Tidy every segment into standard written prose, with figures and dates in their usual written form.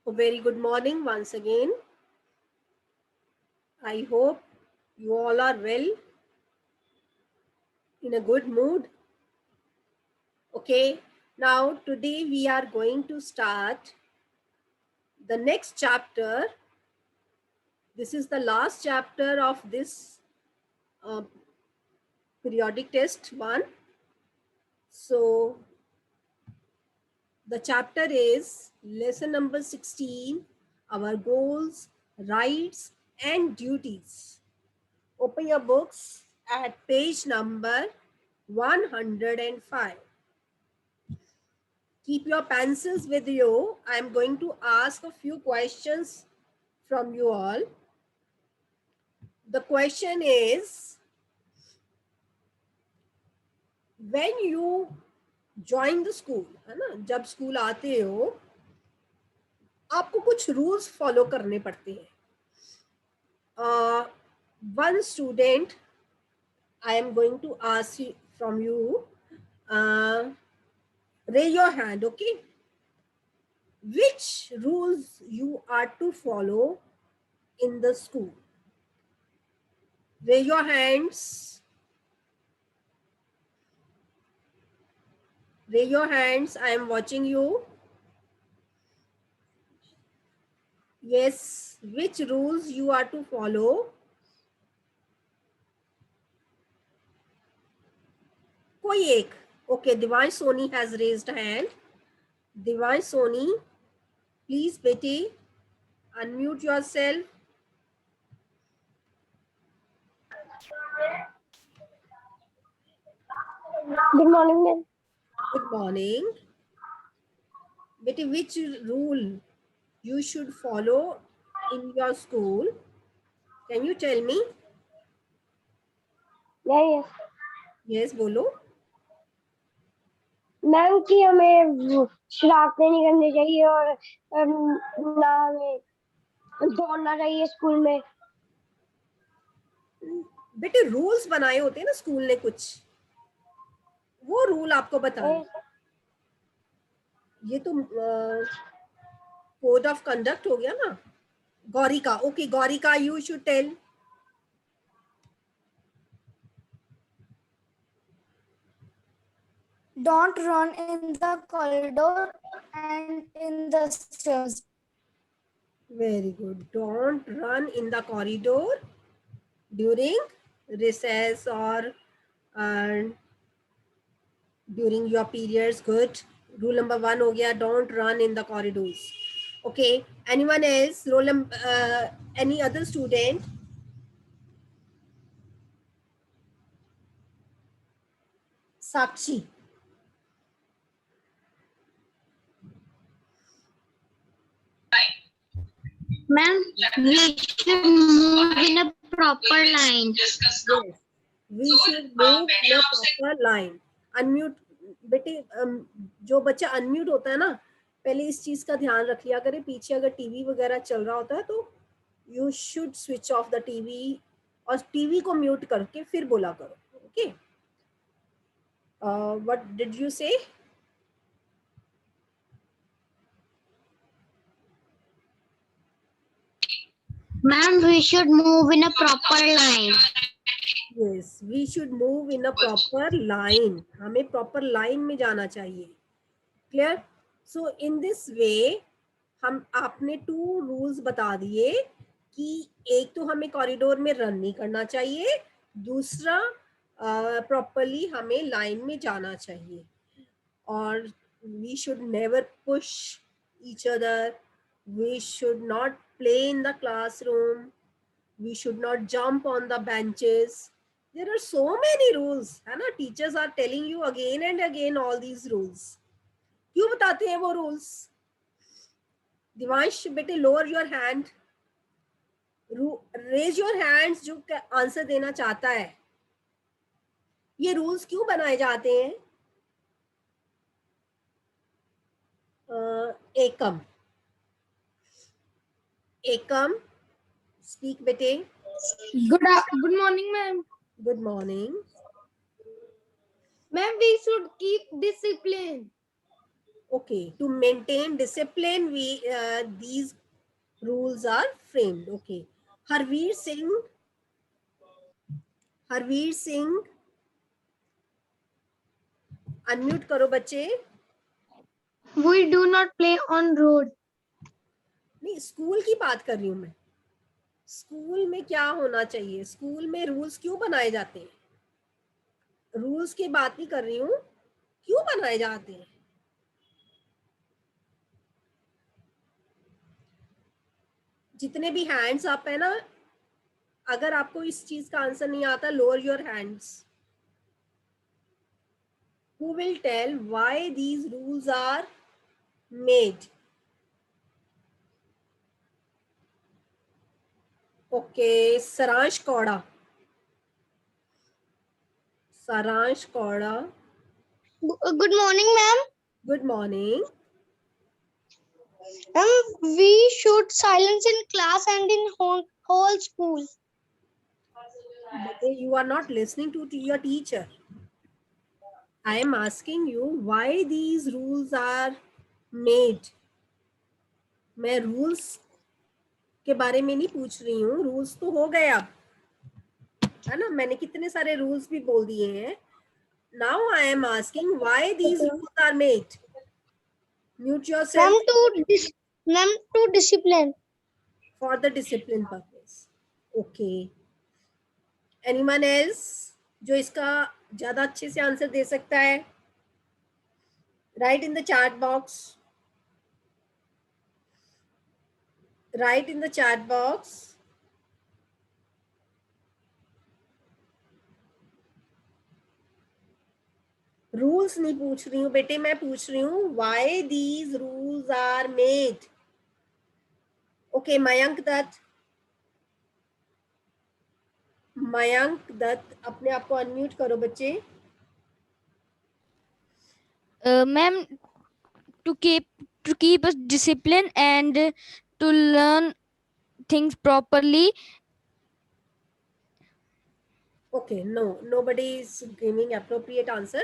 A very good morning once again. I hope you all are well, in a good mood. Okay, now today we are going to start the next chapter. This is the last chapter of this uh, periodic test one. So the chapter is lesson number 16, our goals, rights and duties. Open your books at page number 105. Keep your pencils with you. I am going to ask a few questions from you all. The question is, when you join the school, है ना, जब school आते हो आपको कुछ rules follow करने पड़ते हैं. One student, I am going to ask you, from you, raise your hand, okay? Which rules you are to follow in the school? Raise your hands. Raise your hands. I am watching you. Yes. Which rules you are to follow? कोई एक. Okay. Divansh Soni has raised hand. Divansh Soni, please, Betty, unmute yourself. Good morning, ma'am. Good morning. Betty, which rule you should follow in your school? Can you tell me? Yes. Yes, बोलो. Ma'am कि हमें शरारतें नहीं करनी चाहिए और ना हमें दौड़ना चाहिए स्कूल में. बेटे रूल्स बनाए होते हैं ना स्कूल ने कुछ, वो रूल आपको बताना. ये तो कोड ऑफ कंडक्ट हो गया ना. Gaurika, okay Gaurika, you should tell. Don't run in the corridor and in the stairs. Very good. Don't run in the corridor during recess or during your periods. Good. Rule number 1 हो गया. Don't run in the corridors. Okay. Anyone else? Any other student? Sakshi. Ma'am, we should move in a proper line. Yes, we should move in a proper line. Unmute बेटे, जो बच्चा unmute होता है ना, पहले इस चीज का ध्यान रख लिया करे. पीछे अगर टीवी वगैरह चल रहा होता है तो you should switch off the TV और टीवी को म्यूट करके फिर बोला करो. ओके. व्हाट डिड यू से? Ma'am, we should move in a proper line. Yes, we should move in a proper line. हमें proper line में जाना चाहिए. Clear? So in this way, हम आपने 2 rules बता दिए कि एक तो हमें कॉरिडोर में रन नहीं करना चाहिए, दूसरा प्रॉपरली हमें लाइन में जाना चाहिए. और we should never push each other. We should not play in the classroom. We should not jump on the benches. There are so many rules, है ना. Teachers are telling you again and again all these rules. क्यों बताते हैं वो rules? Divansh बेटे, lower your hand, raise your hands जो answer देना चाहता है. ये रूल्स क्यों बनाए जाते हैं? एकम, एकम, स्पीक बेटे. Good morning, ma'am. Good morning. Ma'am, we should keep discipline. Okay, to maintain discipline, these rules are framed. Okay, Harveer Singh, unmute करो बच्चे. We do not play on road. नहीं, स्कूल की बात कर रही हूँ मैं. स्कूल में क्या होना चाहिए? स्कूल में रूल्स क्यों बनाए जाते हैं? रूल्स की बात नहीं कर रही हूँ, क्यों बनाए जाते हैं? जितने भी हैंड्स अप है ना, अगर आपको इस चीज का आंसर नहीं आता, lower your hands. Who will tell why these rules are made? Okay, Saransh Koda. Good morning, ma'am. Good morning. We should silence in class and in whole school. But you are not listening to your teacher. I am asking you why these rules are made. मैं rules के बारे में नहीं पूछ रही हूँ. Rules तो हो गए अब, है ना? मैंने कितने सारे रूल्स भी बोल दिए हैं. Now I am asking why these rules are made. Mute yourself. Ma'am, to discipline. For the discipline purpose. Okay. Anyone else जो इसका ज्यादा अच्छे से आंसर दे सकता है? Write in the chat box. Write in the chat box. Rules नहीं पूछ रही हूँ बेटे, मैं पूछ रही हूँ why these rules are made. Okay, Mayank Dutt अपने आप को अनम्यूट करो बच्चे. Ma'am, to keep us discipline and to learn things properly. Okay, no, nobody is giving appropriate answer.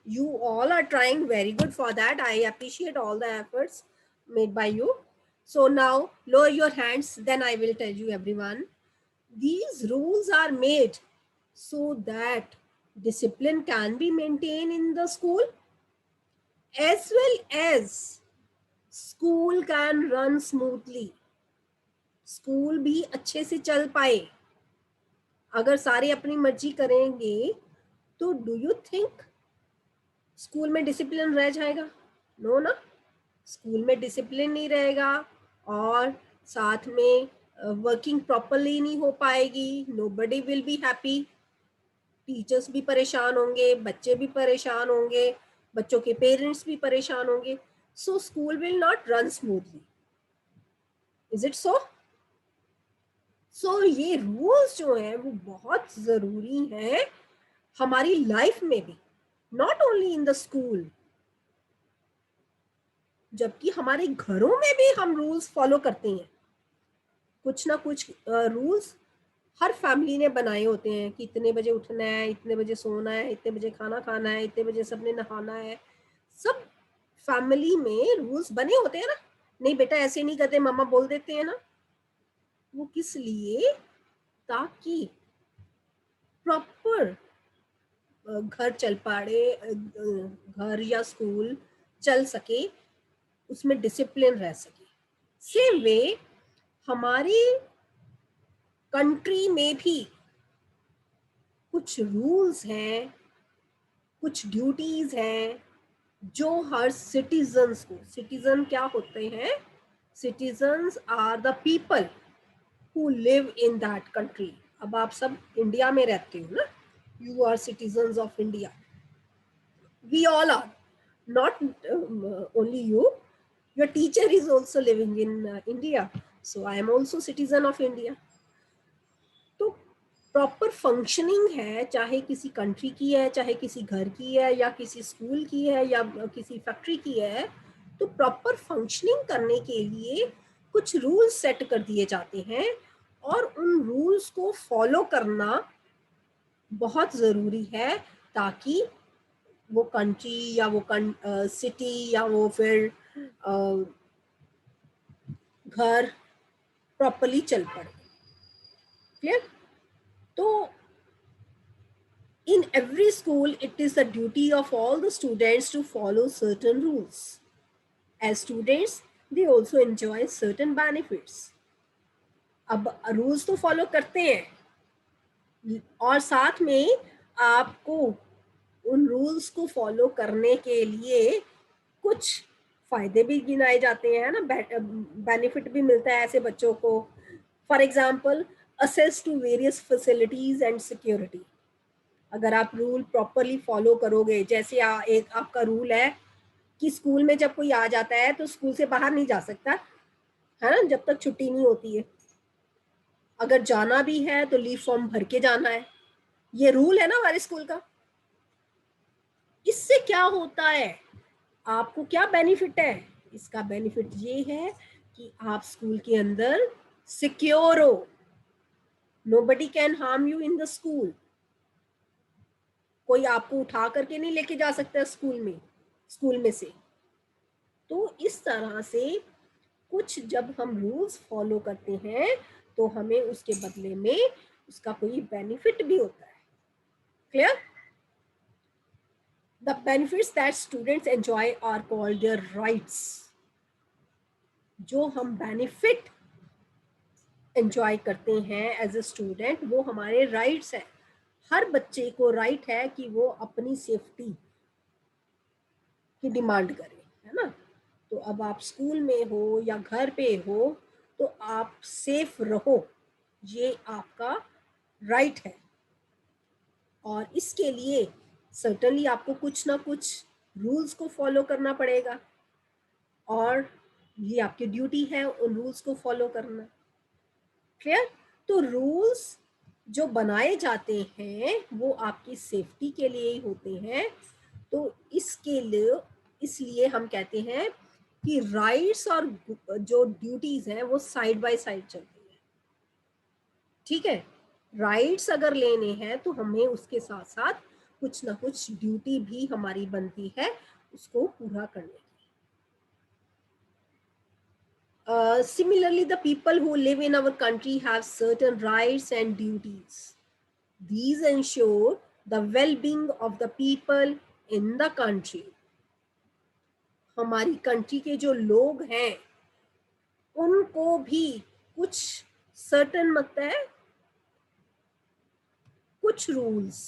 You all are trying very good for that. I appreciate all the efforts made by you. So now lower your hands, then I will tell you everyone. These rules are made so that discipline can be maintained in the school, as well as school can run smoothly. School भी अच्छे से चल पाए. अगर सारे अपनी मर्जी करेंगे तो डू यू थिंक स्कूल में डिसिप्लिन रह जाएगा? नो ना, स्कूल में डिसिप्लिन नहीं रहेगा और साथ में वर्किंग प्रॉपरली नहीं हो पाएगी. Nobody will be happy. Teachers भी परेशान होंगे, बच्चे भी परेशान होंगे, बच्चों के पेरेंट्स भी परेशान होंगे. So school will not run smoothly. Is it so? So ये रूल्स जो हैं वो बहुत जरूरी हैं हमारी लाइफ में भी, not only in the school. जबकि हमारे घरों में भी हम रूल्स फॉलो करते हैं. कुछ ना कुछ रूल्स हर फैमिली ने बनाए होते हैं कि इतने बजे उठना है, इतने बजे सोना है, इतने बजे खाना खाना है, इतने बजे सबने नहाना है. सब फैमिली में रूल्स बने होते हैं ना. नहीं बेटा ऐसे नहीं करते, मामा बोल देते हैं ना. वो किस लिए? ताकि प्रॉपर घर चल पाड़े, घर या स्कूल चल सके, उसमें डिसिप्लिन रह सके. सेम वे हमारी कंट्री में भी कुछ रूल्स हैं, कुछ ड्यूटीज हैं जो हर सिटीजन्स को. सिटीजन क्या होते हैं? Citizens are the people who live in that country. अब आप सब इंडिया में रहते हो ना, you are citizens of India. We all are, not only you. Your teacher is also living in India, so I am also citizen of India. तो proper functioning है, चाहे किसी कंट्री की है, चाहे किसी घर की है, या किसी स्कूल की है, या किसी फैक्ट्री की है. तो प्रॉपर फंक्शनिंग करने के लिए कुछ रूल्स सेट कर दिए जाते हैं और उन रूल्स को फॉलो करना बहुत जरूरी है ताकि वो कंट्री या वो सिटी या वो फिर घर प्रॉपरली चल पड़े। क्लियर? तो in every school it is the duty of all the students to follow certain rules. As students they also enjoy certain benefits. अब रूल्स तो फॉलो करते हैं और साथ में आपको उन रूल्स को फॉलो करने के लिए कुछ फायदे भी गिनाए जाते हैं ना, बेनिफिट भी मिलता है ऐसे बच्चों को। For example access to various facilities and security. अगर आप रूल प्रॉपरली फॉलो करोगे, जैसे एक आपका रूल है कि स्कूल में जब कोई आ जाता है तो स्कूल से बाहर नहीं जा सकता है ना, जब तक छुट्टी नहीं होती है। अगर जाना भी है तो लीव फॉर्म भर के जाना है, ये रूल है ना हमारे स्कूल का। इससे क्या होता है, आपको क्या बेनिफिट है? इसका बेनिफिट ये है कि आप स्कूल के अंदर सिक्योर हो, nobody can harm you in the school. कोई आपको उठा करके नहीं लेके जा सकता स्कूल में से। तो इस तरह से कुछ जब हम रूल्स फॉलो करते हैं तो हमें उसके बदले में उसका कोई बेनिफिट भी होता है। Clear? The benefits that students enjoy are called their rights. जो हम बेनिफिट एंजॉय करते हैं एज ए स्टूडेंट वो हमारे राइट्स है। हर बच्चे को राइट है कि वो अपनी सेफ्टी की डिमांड करे, है ना। तो अब आप स्कूल में हो या घर पे हो तो आप सेफ रहो, ये आपका राइट है। और इसके लिए सर्टेनली आपको कुछ ना कुछ रूल्स को फॉलो करना पड़ेगा और ये आपकी ड्यूटी है उन रूल्स को फॉलो करना। क्लियर? तो रूल्स जो बनाए जाते हैं वो आपकी सेफ्टी के लिए ही होते हैं। तो इसके लिए इसलिए हम कहते हैं कि राइट्स और जो ड्यूटीज हैं वो साइड बाय साइड चलती है। ठीक है, राइट्स अगर लेने हैं तो हमें उसके साथ साथ कुछ ना कुछ ड्यूटी भी हमारी बनती है उसको पूरा करने की। Similarly, the people who live in our country have certain rights and duties. These ensure the well-being of the people in the country. हमारी कंट्री के जो लोग हैं उनको भी कुछ सर्टन मतलब है कुछ रूल्स,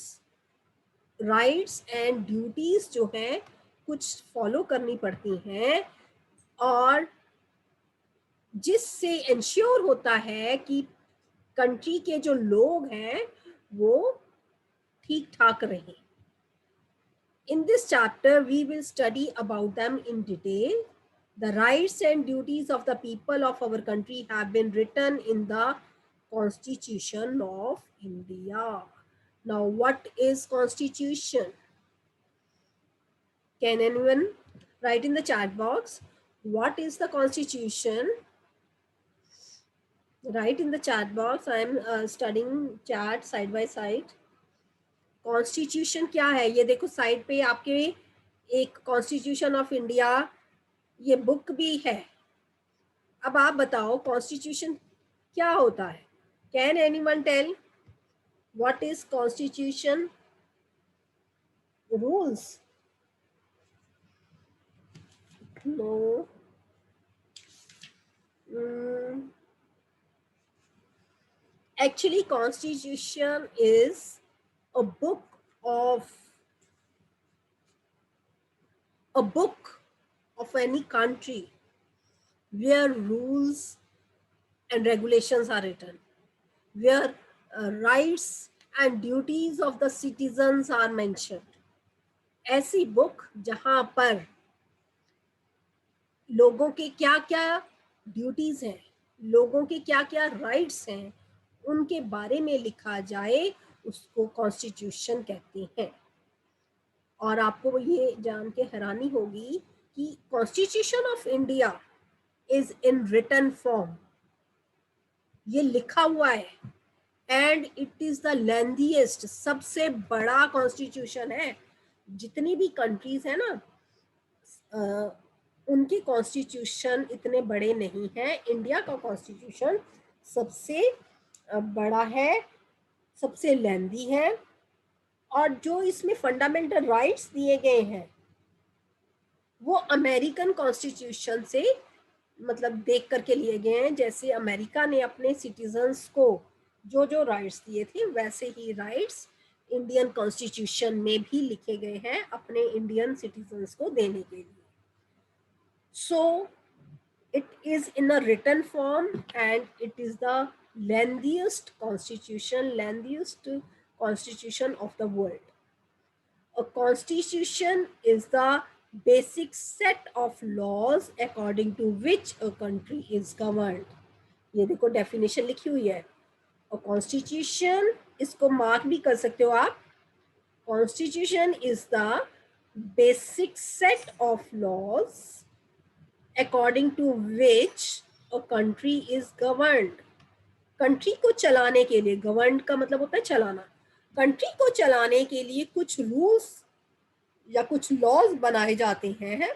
राइट्स एंड ड्यूटीज जो हैं कुछ फॉलो करनी पड़ती हैं और जिससे इंश्योर होता है कि कंट्री के जो लोग हैं वो ठीक ठाक रहें। In this chapter we will study about them in detail. The rights and duties of the people of our country have been written in the Constitution of India. Now what is Constitution? Can anyone write in the chat box what is the Constitution? Write in the chat box. I am studying chat side by side. Constitution क्या है? ये देखो side पे आपके एक constitution of India ये book भी है। अब आप बताओ कॉन्स्टिट्यूशन क्या होता है? Can anyone tell what is constitution? Rules? No. Actually constitution is a book of any country where rules and regulations are written, where rights and duties of the citizens are mentioned. ऐसी book जहां पर लोगों के क्या क्या duties हैं, लोगों के क्या क्या राइट्स हैं, उनके बारे में लिखा जाए उसको कॉन्स्टिट्यूशन कहते हैं। और आपको ये जान के हैरानी होगी कि constitution of India is in written form, ये लिखा हुआ है and it is the lengthiest, सबसे बड़ा कॉन्स्टिट्यूशन है जितनी भी कंट्रीज है ना, उनके कॉन्स्टिट्यूशन इतने बड़े नहीं हैं। इंडिया का कॉन्स्टिट्यूशन सबसे बड़ा है, सबसे लेंदी है, और जो इसमें फंडामेंटल राइट्स दिए गए हैं वो अमेरिकन कॉन्स्टिट्यूशन से मतलब देख करके लिए गए हैं। जैसे अमेरिका ने अपने सिटीजन्स को जो जो राइट्स दिए थे, वैसे ही राइट्स इंडियन कॉन्स्टिट्यूशन में भी लिखे गए हैं अपने इंडियन सिटीजन्स को देने के लिए। So it is in a written form and it is the lengthiest constitution of the world. A constitution is the basic set of laws according to which a country is governed. ये देखो definition लिखी हुई है। A constitution, इसको mark भी कर सकते हो आप। Constitution is the basic set of laws according to which a country is governed. Country को चलाने के लिए, गवर्न का मतलब होता है चलाना, कंट्री को चलाने के लिए कुछ रूल्स या कुछ लॉज बनाए जाते हैं,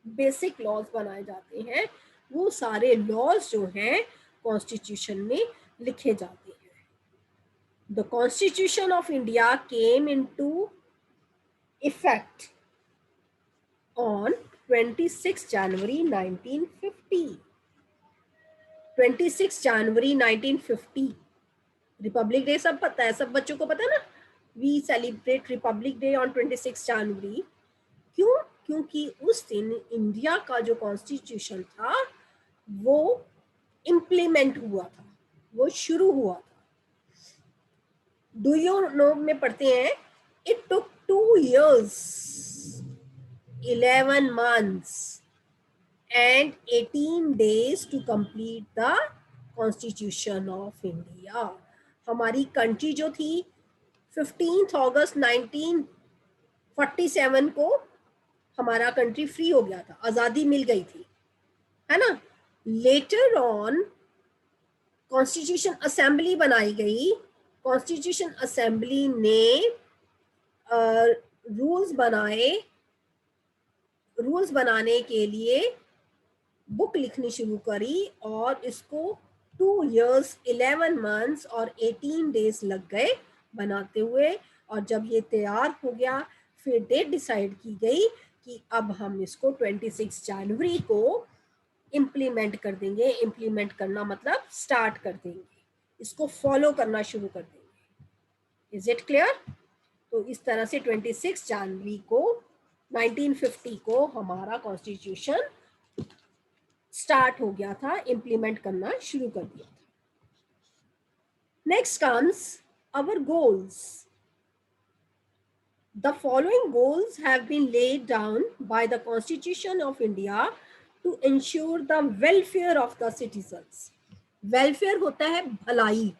बेसिक लॉज बनाए जाते हैं। वो सारे लॉज जो हैं कॉन्स्टिट्यूशन में लिखे जाते हैं। The constitution of India came into effect on 26 January 1950. 26 January 1950 republic day सब पता है, सब बच्चों को पता है ना। We celebrate republic day on 26 January. क्यों? क्योंकि उस दिन इंडिया का जो कॉन्स्टिट्यूशन था वो इम्प्लीमेंट हुआ था, वो शुरू हुआ था। डू यू नो में पढ़ते हैं, it took 2 years 11 months and 18 days to complete the Constitution of India. हमारी कंट्री जो थी 15 अगस्त 1947 को हमारा कंट्री फ्री हो गया था, आज़ादी मिल गई थी, है ना। लेटर ऑन कॉन्स्टिट्यूशन असेंबली बनाई गई। कॉन्स्टिट्यूशन असेंबली ने रूल्स बनाने के लिए बुक लिखनी शुरू करी और इसको 2 years 11 months और 18 days लग गए बनाते हुए। और जब ये तैयार हो गया फिर डेट डिसाइड की गई कि अब हम इसको 26 जनवरी को इम्प्लीमेंट कर देंगे। इम्प्लीमेंट करना मतलब स्टार्ट कर देंगे, इसको फॉलो करना शुरू कर देंगे। Is it clear? तो इस तरह से 26 जनवरी को 1950 को हमारा कॉन्स्टिट्यूशन स्टार्ट हो गया था, इम्प्लीमेंट करना शुरू कर दिया था। Next comes our goals. The following goals have been laid down by the Constitution of India to ensure the welfare of the citizens. Welfare होता है भलाई,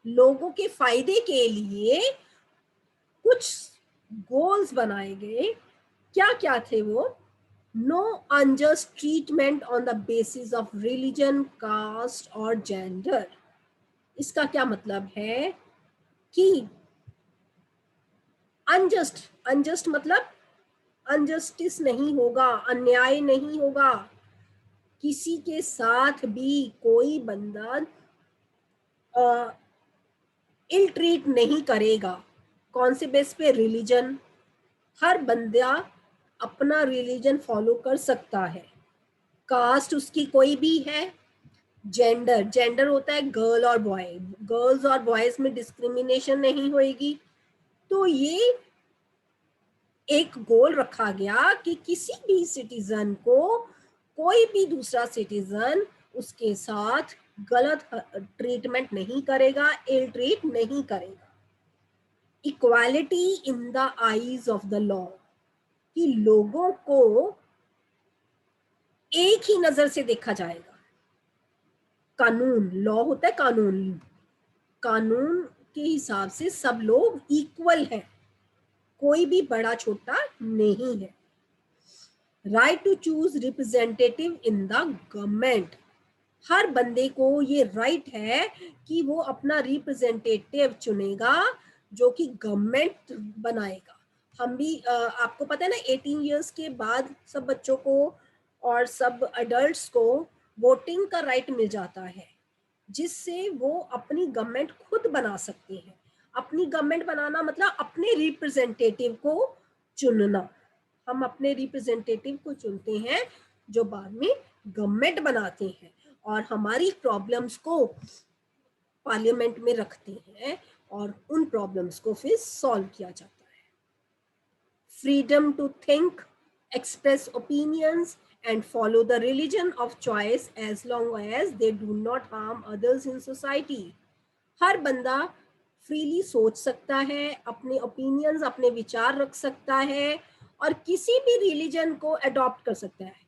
लोगों के फायदे के लिए कुछ गोल्स बनाए गए। क्या क्या थे वो? No unjust treatment on the basis of religion, caste or gender. इसका क्या मतलब है कि अनजस्ट मतलब अनजस्टिस नहीं होगा, अन्याय नहीं होगा, किसी के साथ भी कोई बंदा इल ट्रीट नहीं करेगा। कौन से बेस पे? रिलीजन। हर बंदा अपना रिलीजन फॉलो कर सकता है। कास्ट उसकी कोई भी है। जेंडर होता है गर्ल और बॉय, गर्ल्स और बॉयज में डिस्क्रिमिनेशन नहीं होएगी। तो ये एक गोल रखा गया कि किसी भी सिटीजन को कोई भी दूसरा सिटीजन उसके साथ गलत ट्रीटमेंट नहीं करेगा, इल ट्रीट नहीं करेगा। Equality in the eyes of the law, कि लोगों को एक ही नजर से देखा जाएगा। कानून, लॉ होता है कानून, कानून के हिसाब से सब लोग इक्वल हैं, कोई भी बड़ा छोटा नहीं है। Right to choose representative in the government, हर बंदे को ये राइट है कि वो अपना रिप्रेजेंटेटिव चुनेगा जो कि गवर्नमेंट बनाएगा। हम भी आपको पता है ना 18 इयर्स के बाद सब बच्चों को और सब अडल्ट्स को वोटिंग का राइट मिल जाता है, जिससे वो अपनी गवर्नमेंट खुद बना सकते हैं। अपनी गवर्नमेंट बनाना मतलब अपने रिप्रेजेंटेटिव को चुनना। हम अपने रिप्रेजेंटेटिव को चुनते हैं जो बाद में गवर्नमेंट बनाते हैं और हमारी प्रॉब्लम्स को पार्लियामेंट में रखते हैं और उन प्रॉब्लम्स को फिर सॉल्व किया जाता है। Freedom to think, express opinions and follow the religion of choice as long as they do not harm others in society. हर बंदा फ्रीली सोच सकता है, अपने ओपिनियंस, अपने विचार रख सकता है और किसी भी रिलीजन को अडॉप्ट कर सकता है।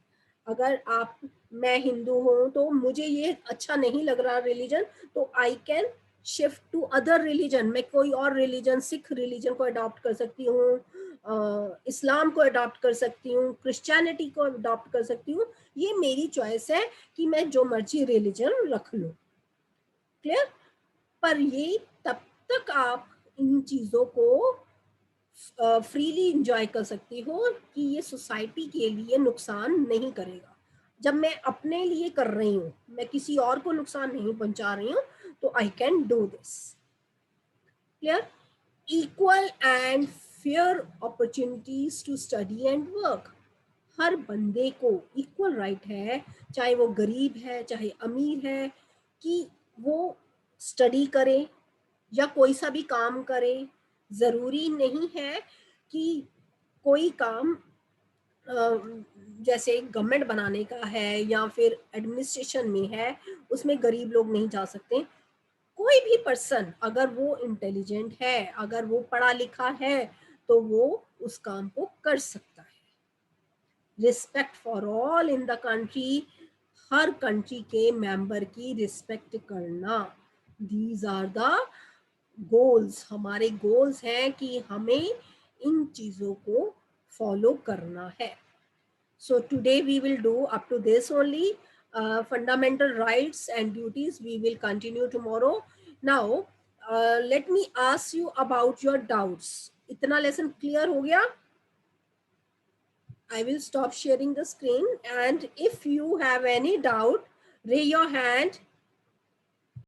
अगर आप, मैं हिंदू हूँ तो मुझे ये अच्छा नहीं लग रहा रिलीजन, तो I can shift to other religion. मैं कोई और रिलीजन, सिख रिलीजन को अडॉप्ट कर सकती हूँ, इस्लाम को अडॉप्ट कर सकती हूँ, क्रिश्चियनिटी को अडॉप्ट कर सकती हूँ। ये मेरी चॉइस है कि मैं जो मर्जी रिलीजन रख लूँ। क्लियर? पर ये तब तक आप इन चीजों को फ्रीली इंजॉय कर सकती हो कि ये सोसाइटी के लिए नुकसान नहीं करेगा। जब मैं अपने लिए कर रही हूँ, मैं किसी और को नुकसान नहीं पहुंचा रही हूँ, तो I can do this. Clear? Equal and fair opportunities to study and work. हर बंदे को इक्वल राइट है, चाहे वो गरीब है चाहे अमीर है, कि वो स्टडी करे या कोई सा भी काम करे। जरूरी नहीं है कि कोई काम जैसे गवर्नमेंट बनाने का है या फिर एडमिनिस्ट्रेशन में है, उसमें गरीब लोग नहीं जा सकते। कोई भी पर्सन अगर वो इंटेलिजेंट है, अगर वो पढ़ा लिखा है, तो वो उस काम को कर सकता है। Respect for all in the country, हर कंट्री के मेंबर की रिस्पेक्ट करना। These are the goals. हमारे गोल्स हैं कि हमें इन चीजों को फॉलो करना है। So today we will do up to this only. Fundamental rights and duties we will continue tomorrow. Now let me ask you about your doubts. इतना लेसन क्लियर हो गया? I will stop sharing the screen, and if you have any doubt, raise your hand